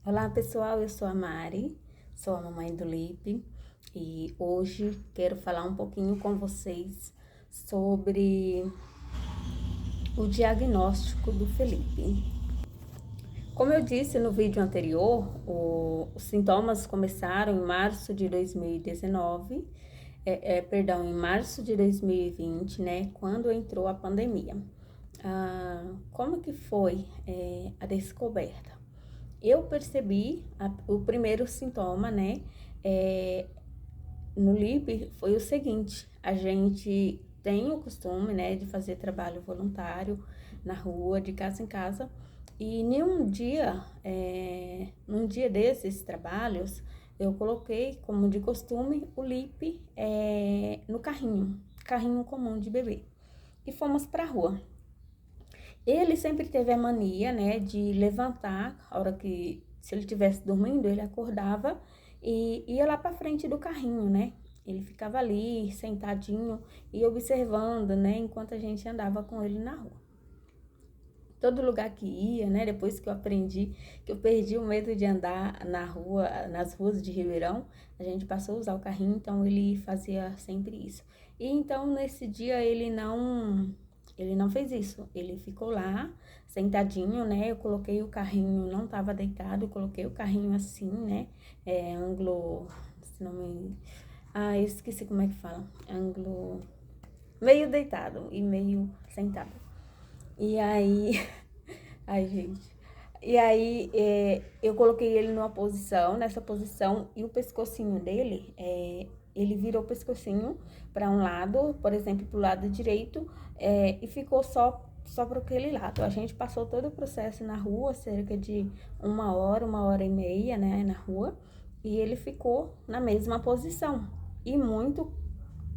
Olá pessoal, eu sou a Mari, sou a mamãe do Lipe e hoje quero falar um pouquinho com vocês sobre o diagnóstico do Felipe. Como eu disse no vídeo anterior, os sintomas começaram em março de 2019, em março de 2020, né, quando entrou a pandemia. Como que foi a descoberta? Eu percebi o primeiro sintoma, né, no LIP foi o seguinte: a gente tem o costume, né, de fazer trabalho voluntário na rua, de casa em casa, e num dia desses trabalhos, eu coloquei, como de costume, o LIP no carrinho comum de bebê, e fomos pra rua. Ele sempre teve a mania, né, de levantar, a hora que, se ele estivesse dormindo, ele acordava e ia lá para frente do carrinho, né? Ele ficava ali, sentadinho e observando, né, enquanto a gente andava com ele na rua. Todo lugar que ia, né, depois que eu aprendi, que eu perdi o medo de andar na rua, nas ruas de Ribeirão, a gente passou a usar o carrinho, então ele fazia sempre isso. E então, nesse dia, ele não fez isso, ele ficou lá, sentadinho, né, eu coloquei o carrinho, não tava deitado, eu coloquei o carrinho assim, né, ângulo, se não me... eu esqueci como é que fala, ângulo, meio deitado e meio sentado. E aí, ai gente, e aí eu coloquei ele nessa posição, e o pescocinho dele, ele virou o pescocinho para um lado, por exemplo, para o lado direito, e ficou só para aquele lado. A gente passou todo o processo na rua, cerca de uma hora e meia, né, na rua, e ele ficou na mesma posição, e muito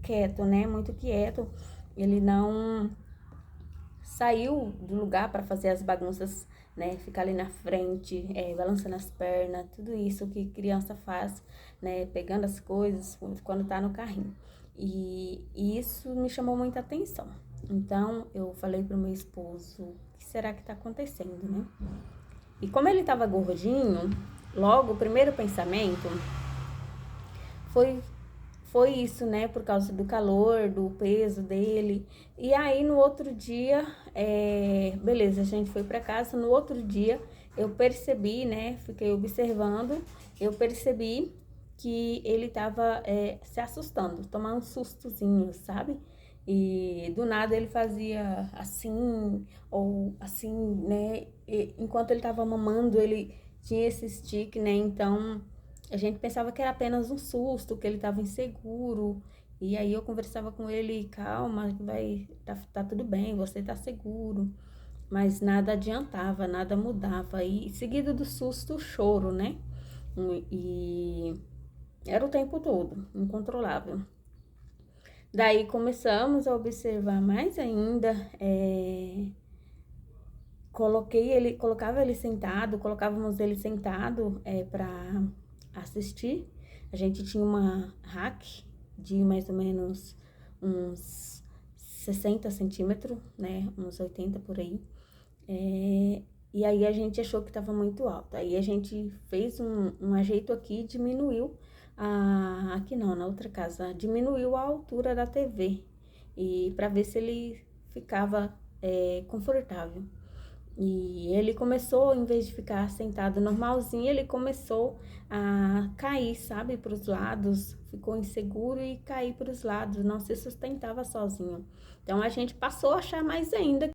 quieto, né, muito quieto. Ele não saiu do lugar para fazer as bagunças, né? Ficar ali na frente, balançando as pernas, tudo isso que criança faz, né? Pegando as coisas quando tá no carrinho. E isso me chamou muita atenção. Então eu falei pro meu esposo: o que será que tá acontecendo, né? E como ele tava gordinho, logo o primeiro pensamento foi foi isso, né? Por causa do calor, do peso dele. E aí no outro dia, beleza, a gente foi para casa. No outro dia eu percebi, né? Fiquei observando, eu percebi que ele tava se assustando, tomando um sustozinho, sabe? E do nada ele fazia assim, ou assim, né? E, enquanto ele tava mamando, ele tinha esse stick, né? Então a gente pensava que era apenas um susto, que ele estava inseguro. E aí eu conversava com ele: calma, tá tudo bem, você tá seguro. Mas nada adiantava, nada mudava. E seguido do susto, o choro, né? E era o tempo todo, incontrolável. Daí começamos a observar mais ainda. Colocávamos ele sentado para assistir. A gente tinha uma rack de mais ou menos uns 60 centímetros, né? Uns 80 por aí. E aí a gente achou que estava muito alto. Aí a gente fez um ajeito aqui, diminuiu aqui não, na outra casa, diminuiu a altura da TV e para ver se ele ficava confortável. E ele começou, em vez de ficar sentado normalzinho, ele começou a cair, sabe, para os lados, ficou inseguro e cair para os lados, não se sustentava sozinho. Então a gente passou a achar mais ainda